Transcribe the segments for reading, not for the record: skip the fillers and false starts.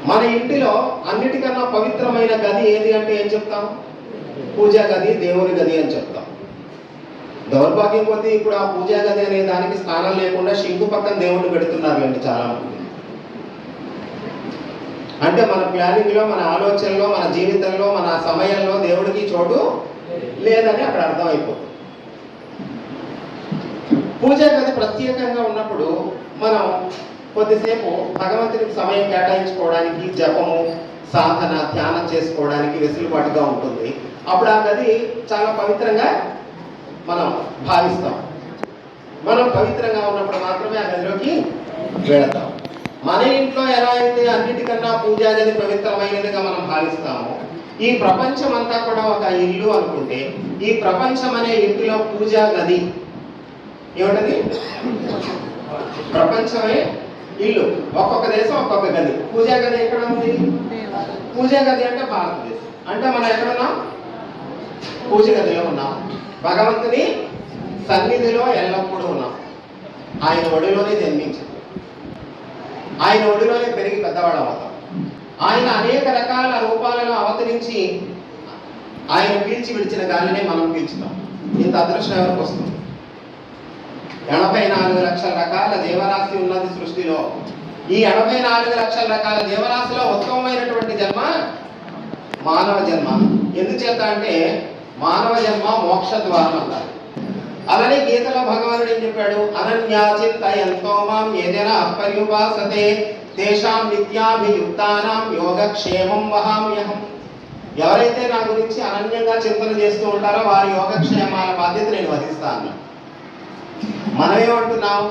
మన ఇంటిలో అన్నిటికన్నా పవిత్రమైన గది ఏది అంటే ఏం చెప్తాం? పూజా గది, దేవుని గది అని చెప్తాం. దౌర్భాగ్యం కొద్దీ ఇప్పుడు ఆ పూజా గది అనే దానికి స్థానం లేకుండా శంకు పక్కన దేవుణ్ణి పెడుతున్నారు అండి చాలా మంది. అంటే మన ప్లానింగ్ లో, మన ఆలోచనలో, మన జీవితంలో, మన సమయంలో దేవుడికి చోటు లేదని అక్కడ అర్థమైపోతుంది. పూజా గది ప్రత్యేకంగా ఉన్నప్పుడు మనం కొద్దిసేపు భగవంతునికి సమయం కేటాయించుకోవడానికి, జపము, సాధన, ధ్యానం చేసుకోవడానికి వెసులుబాటుగా ఉంటుంది. అప్పుడు ఆ గది చాలా పవిత్రంగా మనం భావిస్తాం. మనం పవిత్రంగా ఉన్నప్పుడు మాత్రమే ఆ గదిలోకి వెళతాం. మన ఇంట్లో ఎలా అయితే అన్నిటికన్నా పూజా గది పవిత్రమైనదిగా మనం భావిస్తామో, ఈ ప్రపంచం అంతా కూడా ఒక ఇల్లు అనుకుంటే, ఈ ప్రపంచం అనే ఇంటిలో పూజా గది ఏమిటది? ప్రపంచమే ఇల్లు. ఒక్కొక్క దేశం ఒక్కొక్క గది. పూజా గది ఎక్కడ ఉంది? పూజా గది అంటే భారతదేశం. అంటే మనం ఎక్కడున్నాం? పూజ గదిలో ఉన్నాం. భగవంతుని సన్నిధిలో ఎల్లప్పుడూ ఉన్నాం. ఆయన ఒడిలోనే జన్మించాం, ఆయన ఒడిలోనే పెరిగి పెద్దవాడు అవుతాం. ఆయన అనేక రకాల రూపాలలో అవతరించి ఆయన పీల్చి విడిచిన గాలినే మనం పీల్చుతాం. ఇంత అదృష్టం ఎవరికి వస్తుంది? 84 లక్షల రకాల జీవరాశి ఉన్నది సృష్టిలో. ఈ 84 లక్షల రకాల జీవరాశిలో ఉత్తమమైనటువంటి జన్మ మానవ జన్మ. ఎందుచేత అంటే మానవ జన్మ మోక్ష ద్వారం అన్నారు. అలానే గీతలో భగవానుడు ఏం చెప్పాడు? అనన్యాచిత్తయంతో మాం ఏదైనా అపర్యుపాసతే తేషాం నిత్యాభియుక్తానాం యోగక్షేమం వహామ్యహం. ఎవరైతే నా గురించి అనన్యంగా చింతన చేస్తూ ఉంటారో వారి యోగక్షేమాల బాధ్యత నేను వహిస్తాను. మనం ఏమంటున్నాం?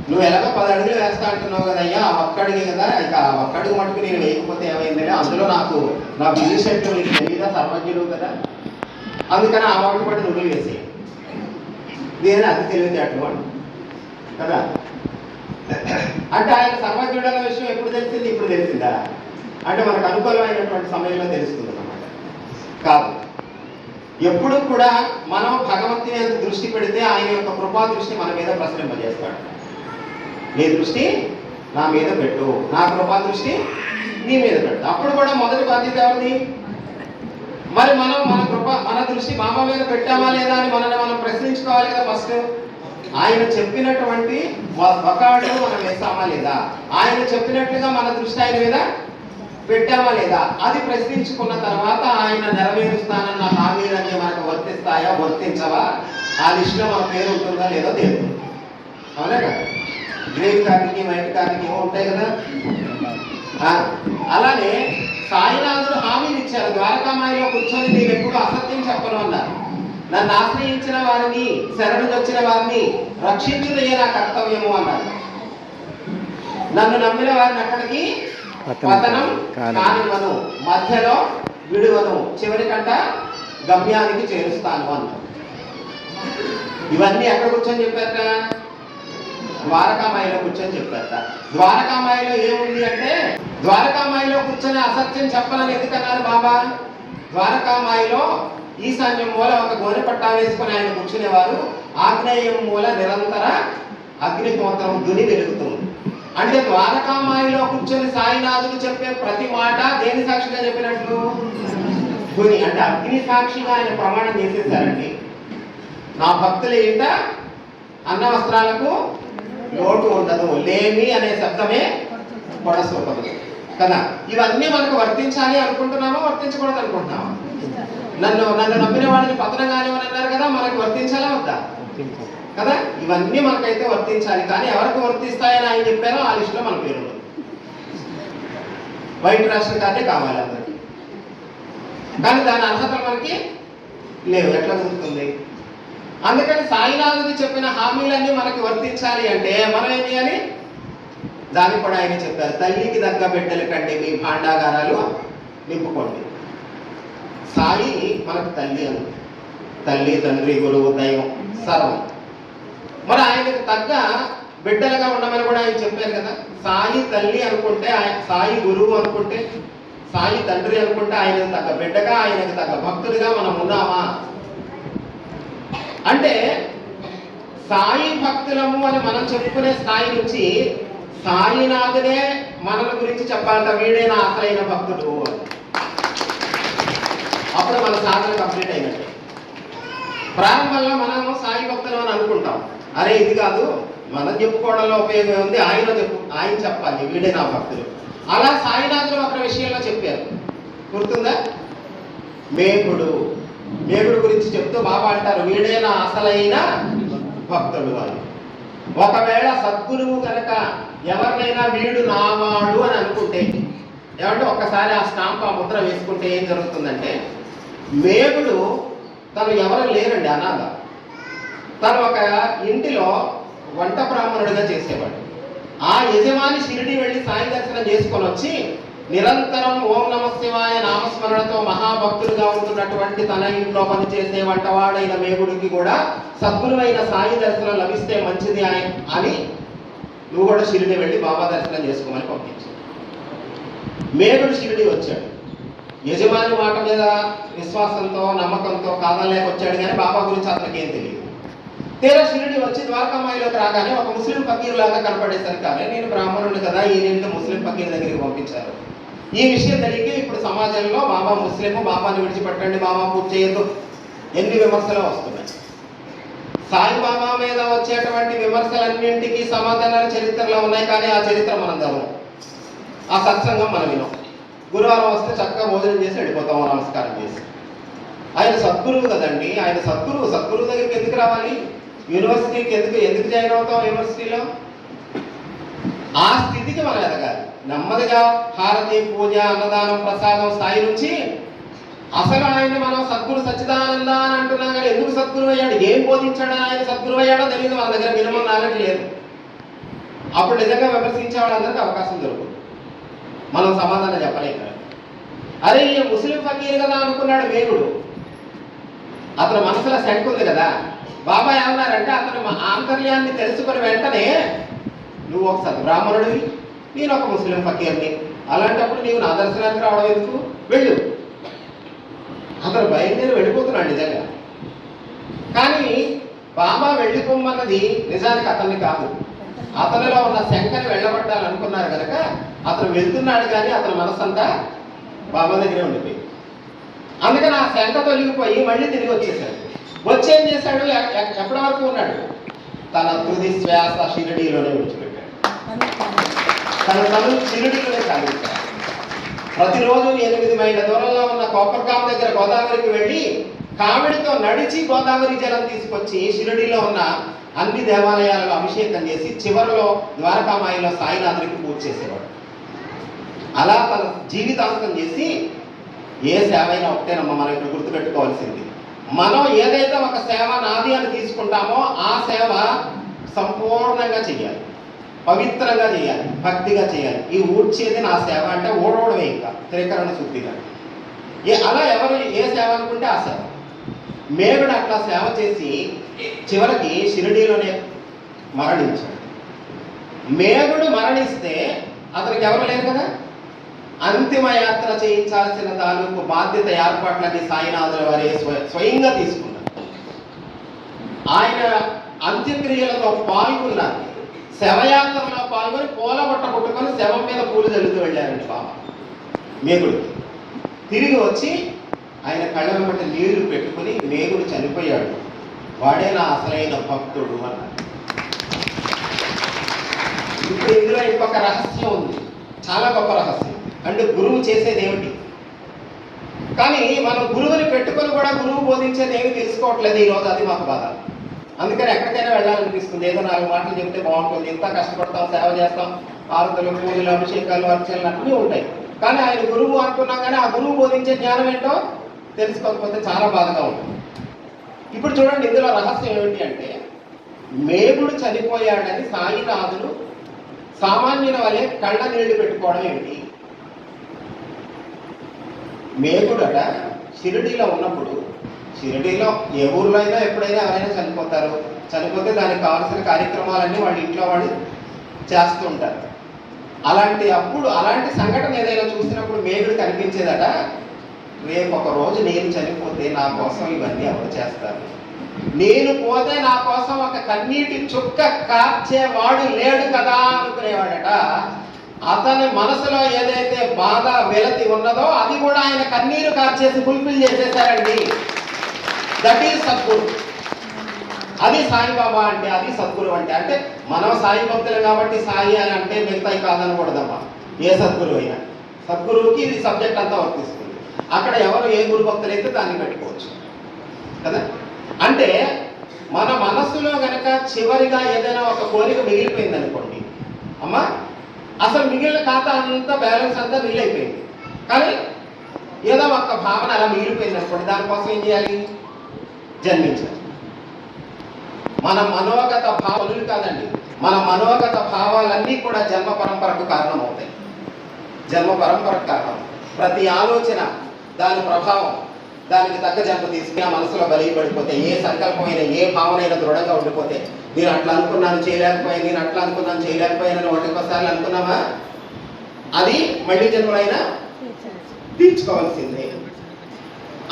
నువ్వు ఎలాగో 10 అడుగులు వేస్తా అంటున్నావు కదయ్యా, ఆ ఒక్కడిగే కదా, ఇక ఆ ఒక్కడుగు మటుకు నేను వేయకపోతే ఏమైందని, అందులో నా బిజీ షెడ్యూల్ నీకు తెలియదా, సర్వజ్ఞుడు కదా, అందుకని ఆ ఒక్కటి పట్టి నువ్వులు వేసేయి. దీని అతి తెలివితేటలు కదా. అంటే ఆయన సర్వజ్ఞుడు అన్న విషయం ఎప్పుడు తెలిసింది? ఇప్పుడు తెలిసిందా? అంటే మనకు అనుకూలమైనటువంటి సమయంలో తెలుస్తుంది అన్నమాట. కాదు, ఎప్పుడు కూడా మనం భగవంతుని యొక్క దృష్టి పెడితే ఆయన యొక్క కృపా దృష్టి మన మీద ప్రసరింపజేస్తాడు. నీ దృష్టి నా మీద పెట్టు, నా కృపా దృష్టి నీ మీద పెట్టు. అప్పుడు కూడా మొదటి బాధ్యత ఎవరిది? మరి మనం మన దృష్టి బాబా మీద పెట్టామా లేదా అని మనల్ని మనం ప్రశ్నించుకోవాలి కదా. ఫస్ట్ ఆయన చెప్పినటువంటి బకాడు మనం వేసామా లేదా, ఆయన చెప్పినట్లుగా మన దృష్టి ఆయన మీద పెట్టామా లేదా, అది ప్రశ్నించుకున్న తర్వాత ఆయన నెరవేరుస్తానన్న హామీలన్నీ మనకు వర్తిస్తాయా, వర్తించవా, ఆ లిస్టులో మన పేరు ఉంటుందా లేదో తెలుస్తుంది. అవునా కదా? గ్రీన్ కార్డుకి వైట్ కార్డుకి ఏమో ఉంటాయి కదా. అలానే సాయినాథుడు హామీలు ఇచ్చారు. ద్వారకామాయిలో కూర్చొని నేను ఎప్పుడు అసత్యం చెప్పను అన్నారు. నన్ను ఆశ్రయించిన వారిని, శరణు వచ్చిన వారిని రక్షించుదయ్యే నా కర్తవ్యము అన్నారు. నన్ను నమ్మిన వారిని అక్కడికి పతనం కానివ్వను, మధ్యలో విడువను, చివరికంట గమ్యానికి చేరుస్తాను అన్నారు. ఇవన్నీ ఎక్కడ కూర్చొని చెప్పారట? ద్వారకామాయిలో కూర్చొని చెప్పారట. ద్వారకామాయిలో ఏముంది అంటే, ద్వారకామాయిలో కూర్చొని అసత్యం చెప్పనని ఎందుకన్నారు బాబా? ద్వారకామాయిలో ఈశాన్యం మూల ఒక గోనె పట్టా వేసుకుని ఆయన కూర్చునేవారు. ఆగ్నేయం మూల నిరంతర అగ్నిహోత్రం దుని వెలుగుతుంది. అంటే ద్వారకామాయిలో కూర్చొని సాయినాథుడు చెప్పే ప్రతి మాట దేని సాక్షిగా చెప్పినట్లు? దుని. అంటే అగ్ని సాక్షిగా ఆయన ప్రమాణం చేసేసారండి. నా భక్తుల ఇంట అన్న వస్త్రాలకు లోటు ఉండదు, లేమి అనే శబ్దమే పొడసూపదు కదా. ఇవన్నీ మనకు వర్తించాలి అనుకుంటున్నామా, వర్తించకూడదు అనుకుంటున్నామా? నన్ను నమ్మిన వాడిని పతనం కానివని అన్నారు కదా, మనకు వర్తించాలా వద్దా కదా? ఇవన్నీ మనకైతే వర్తించాలి. కానీ ఎవరికి వర్తిస్తాయని ఆయన చెప్పారో ఆ లిస్టులో మన పేరు ఉండదు. వైట్ రేషన్ కార్డే కావాలి అందరికి, కానీ దాని అర్హతలు మనకి లేవు. ఎట్లా కుదురుతుంది? అందుకని సాయినాథుడు చెప్పిన హామీలన్నీ మనకి వర్తించాలి అంటే మనం ఏం చేయాలి? దానికి కూడా ఆయన చెప్పారు, తల్లికి దగ్గ బిడ్డల కంటే మీ భాండాగారాలు నింపుకోండి. సాయి మనకు తల్లి అని, తల్లి, తండ్రి, గురువు, దైవం సర్వం. మరి ఆయనకు తగ్గ బిడ్డలుగా ఉండమని కూడా ఆయన చెప్పారు కదా. సాయి తల్లి అనుకుంటే, సాయి గురువు అనుకుంటే, సాయి తండ్రి అనుకుంటే ఆయనకు తగ్గ బిడ్డగా, ఆయనకు తగ్గ భక్తుడిగా మనం ఉన్నామా అంటే, సాయి భక్తులము అని మనం చెప్పుకునే స్థాయి నుంచి సాయినాథుడే మనల గురించి చెప్పాలంట, వీడే నా అసలైన భక్తుడు అని. అప్పుడు మన సాధన కంప్లీట్ అయినట్టే. ప్రారంభంలో మనం సాయి భక్తులు అని అనుకుంటాం, అరే ఇది కాదు మనం చెప్పుకోవడంలో ఉపయోగం ఉంది, ఆయన చెప్పాలి వీడే నా భక్తుడు. అలా సాయినాథుడు ఒక విషయంలో చెప్పారు, గుర్తుందా? మేఘుడు గురించి చెప్తూ బాబా అంటారు వీడే నా అసలైన భక్తుడు అని. ఒకవేళ సద్గురువు కనుక ఎవరినైనా వీడు నావాడు అని అనుకుంటే, ఏమంటే ఒక్కసారి ఆ స్టాంప్ ఆ ముద్ర వేసుకుంటే ఏం జరుగుతుందంటే, మేఘుడు తను ఎవరు లేరండి, అనాథ. తను ఒక ఇంటిలో వంట బ్రాహ్మణుడిగా చేసేవాడు. ఆ యజమాని షిరిడి వెళ్ళి సాయి దర్శనం చేసుకొని వచ్చి నిరంతరం ఓం నమ శివాయ నామస్మరణతో మహాభక్తుడిగా ఉంటున్నటువంటి తన ఇంట్లో పనిచేసే వంటవాడైన మేఘుడికి కూడా సద్గురువైన సాయి దర్శనం లభిస్తే మంచిది అని నువ్వు కూడా షిరిడి వెళ్ళి బాబా దర్శనం చేసుకోమని పంపించాడు. మేఘుడు షిరిడి వచ్చాడు, యజమాని మాట మీద విశ్వాసంతో నమ్మకంతో కాదలేక వచ్చాడు, కానీ బాబా గురించి అతనికి ఏం తెలియదు. తీరా షిరిడి వచ్చి ద్వారకామాయిలోకి రాగానే ఒక ముస్లిం ఫకీర్ లాగా కనపడేసరికి, కానీ నేను బ్రాహ్మణుడు కదా, ఈయన ముస్లిం ఫకీర్ దగ్గరికి పంపించారు. ఈ విషయం తెలియక ఇప్పుడు సమాజంలో బాబా ముస్లిం, బాబాని విడిచిపెట్టండి, బాబా పూజ చేయొద్దు, ఎన్ని విమర్శలు వస్తున్నాయి. సాయిబాబా మీద వచ్చేటువంటి విమర్శలన్నింటికి సమాధానాలు చరిత్రలో ఉన్నాయి, కానీ ఆ చరిత్ర మనం చదవం, ఆ సత్సంగం మనం వినం. గురువారం వస్తే చక్కగా భోజనం చేసి వెళ్ళిపోతాము నమస్కారం చేసి. ఆయన సద్గురువు కదండి, ఆయన సద్గురువు దగ్గరికి ఎందుకు రావాలి? యూనివర్సిటీకి ఎందుకు జాయిన్ అవుతాం యూనివర్సిటీలో? ఆ స్థితికి మనం ఎదగాలి. నెమ్మదిగా హారతి, పూజ, అన్నదానం, ప్రసాదం స్థాయి నుంచి అసలు ఆయన మనం సద్గురు సచ్చిదానంద అని అంటున్నాం, కానీ ఎందుకు సద్గురు అయ్యాడు, ఏం బోధించాడో, ఆయన సద్గురు అయ్యాడో తెలియదు, మన దగ్గర మినిమం నాలెడ్జ్ లేదు. అప్పుడు నిజంగా విమర్శించే వాళ్ళందరికీ అవకాశం దొరుకుతుంది, మనం సమాధానం చెప్పలేక. అరే ఈ ముస్లిం ఫకీర్ కదా అనుకున్నాడు మేఘుడు, అతని మనసులో శంక ఉంది కదా. బాబా ఏమన్నారంటే, అతను ఆంతర్యాన్ని తెలుసుకుని వెంటనే నువ్వు ఒక సద్బ్రాహ్మణుడివి, నేను ఒక ముస్లిం ఫకీర్ని, అలాంటప్పుడు నీవు నా దర్శనానికి రావడం ఎందుకు, వెళ్ళు. అతను బయలుదేరి వెళ్ళిపోతున్నాడు నిజంగా. కానీ బాబా వెళ్ళిపోమన్నది నిజానికి అతన్ని కాదు, అతనిలో ఉన్న శంకని వెళ్ళబట్టాలనుకున్నారు కనుక అతను వెళ్తున్నాడు, కానీ అతని మనసంతా బాబా దగ్గరే ఉండిపోయింది. అందుకని ఆ శంక తొలగిపోయి మళ్ళీ తిరిగి వచ్చేసాడు. వచ్చేం చేశాడు, ఎప్పటి వరకు ఉన్నాడు, తన తుది శ్వాస షిరిడీలోనే విడిచిపెట్టాడు. తను షిరిడీలోనే సాగించాడు. ప్రతిరోజు 8 మైళ్ళ దూరంలో ఉన్న కోపర్గాం దగ్గర గోదావరికి వెళ్ళి కావిడితో నడిచి గోదావరి జలం తీసుకొచ్చి షిరిడీలో ఉన్న అన్ని దేవాలయాలలో అభిషేకం చేసి చివరిలో ద్వారకామాయిలో సాయినాథుడికి పూజ చేసేవాడు. అలా తన జీవితాంతం చేసి, ఏ సేవ అయినా ఒకటేనమ్మా మనం ఇక్కడ గుర్తుపెట్టుకోవాల్సింది, మనం ఏదైతే ఒక సేవ నాది అని తీసుకుంటామో ఆ సేవ సంపూర్ణంగా చేయాలి, పవిత్రంగా చేయాలి, భక్తిగా చేయాలి. ఈ ఊడ్చేది నా సేవ అంటే ఓడవడమే, ఇంకా త్రికరణ శుద్ధిగా. అలా ఎవరు ఏ సేవ అనుకుంటే ఆ సేవ. మేఘుడు అట్లా సేవ చేసి చివరికి షిరిడీలోనే మరణించాడు. మేఘుడు మరణిస్తే అతనికి ఎవరు లేరు కదా, అంతిమ యాత్ర చేయించాల్సిన తాలూకు బాధ్యత ఏర్పాట్లన్నీ సాయినాథుల వారే స్వయంగా తీసుకున్నారు. ఆయన అంత్యక్రియలతో పాల్గొన్నారు, శవయాత్రలో పాల్గొని పూల బట్ట కొట్టుకొని శవం మీద పూలు చల్లుతూ వెళ్ళారండి బాబా మేఘుడు. తిరిగి వచ్చి ఆయన కళ్ళ వెంబట నీళ్లు పెట్టుకుని, మేఘుడు చనిపోయాడు, వాడే నా అసలైన భక్తుడు అన్నారు. ఇప్పుడు ఇందులో ఇంకొక రహస్యం ఉంది, చాలా గొప్ప రహస్యం. అంటే గురువు చేసేది ఏమిటి, కానీ మనం గురువుని పెట్టుకొని కూడా గురువు బోధించేది ఏమి తెలుసుకోవట్లేదు ఈరోజు, అది మాకు బాధ. అందుకని ఎక్కడికైనా వెళ్ళాలనిపిస్తుంది, ఏదో 4 మాటలు చెప్తే బాగుంటుంది, ఇంత కష్టపడతాం, సేవ చేస్తాం, ఆరతులు, పూజలు, అభిషేకాలు, అర్చనలు అన్నీ ఉంటాయి, కానీ ఆయన గురువు అనుకున్నాం, కానీ ఆ గురువు బోధించే జ్ఞానం ఏంటో తెలుసుకోకపోతే చాలా బాధగా ఉంటుంది. ఇప్పుడు చూడండి, ఇందులో రహస్యం ఏమిటి అంటే, మేఘుడు చనిపోయాడని సాయినాథుడు సామాన్యుల వలె కళ్ళ నీళ్లు పెట్టుకోవడం ఏమిటి? మేఘుడట షిరిడీలో ఉన్నప్పుడు, షిరిడీలో ఏ ఊర్లో అయినా ఎప్పుడైనా ఎవరైనా చనిపోతే దానికి కావాల్సిన కార్యక్రమాలన్నీ వాళ్ళ ఇంట్లో వాళ్ళు చేస్తూ ఉంటారు. అలాంటి సంఘటన ఏదైనా చూసినప్పుడు మేఘుడు కనిపించేదట, రేపు ఒక రోజు నేను చనిపోతే నా కోసం ఇవన్నీ ఎవరు చేస్తారు, నేను పోతే నా కోసం ఒక కన్నీటి చుక్క కార్చేవాడు లేడు కదా అనుకునేవాడట. అతని మనసులో ఏదైతే బాధ వెలతి ఉన్నదో అది కూడా ఆయన కన్నీరు కార్చేసి ఫుల్ఫిల్ చేసేసారండి. That is Sadhguru. అది సాయిబాబా అంటే, అది సద్గురు అంటే. అంటే మనం సాయి భక్తులు కాబట్టి సాయి అని అంటే మిగతాయి కాదనకూడదమ్మా. ఏ సద్గురు అయినా సద్గురువుకి ఇది సబ్జెక్ట్ అంతా వర్తిస్తుంది. అక్కడ ఎవరు ఏ గురు భక్తులైతే దాన్ని పెట్టుకోవచ్చు కదా. అంటే మన మనస్సులో గనక చివరిగా ఏదైనా ఒక కోరిక మిగిలిపోయింది అనుకోండి అమ్మా, అసలు మిగిలిన ఖాతా అంతా బ్యాలెన్స్ అంతా నీళ్ళు అయిపోయింది, కానీ ఏదో ఒక భావన అలా మిగిలిపోయింది అనుకోండి, దానికోసం ఏం చేయాలి? జన్మించాలి. మన మనోగత భావాలు కాదండి, మన మనోగత భావాలన్నీ కూడా జన్మ పరంపరకు కారణం అవుతాయి. జన్మ పరంపరకు కారణం. ప్రతి ఆలోచన దాని ప్రభావం దానికి తగ్గ జన్మ తీసుకుని ఆ మనసులో బలిపడిపోతే, ఏ సంకల్పమైన ఏ భావనైనా దృఢంగా ఉండిపోతే, నేను అట్లా అనుకున్నాను చేయలేకపోయాను, నేను అట్లా అనుకున్నాను చేయలేకపోయానని ఒకటికోసారి అనుకున్నామా, అది మళ్ళీ జన్మలైనా తీర్చుకోవాల్సిందే.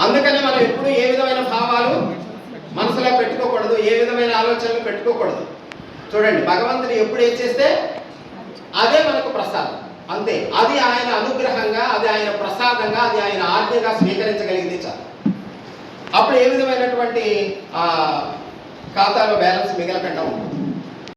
అందుకని మనం ఎప్పుడు ఏ విధమైన భావాలు మనసులో పెట్టుకోకూడదు, ఏ విధమైన ఆలోచనలు పెట్టుకోకూడదు. చూడండి, భగవంతుడు ఎప్పుడు ఏం చేస్తే అదే మనకు ప్రసాదం, అంతే. అది ఆయన అనుగ్రహంగా, అది ఆయన ప్రసాదంగా, అది ఆయన ఆజ్ఞగా స్వీకరించగలిగింది చాలు. అప్పుడు ఏ విధమైనటువంటి ఖాతాలో బ్యాలెన్స్ మిగలకుండా ఉంటుంది.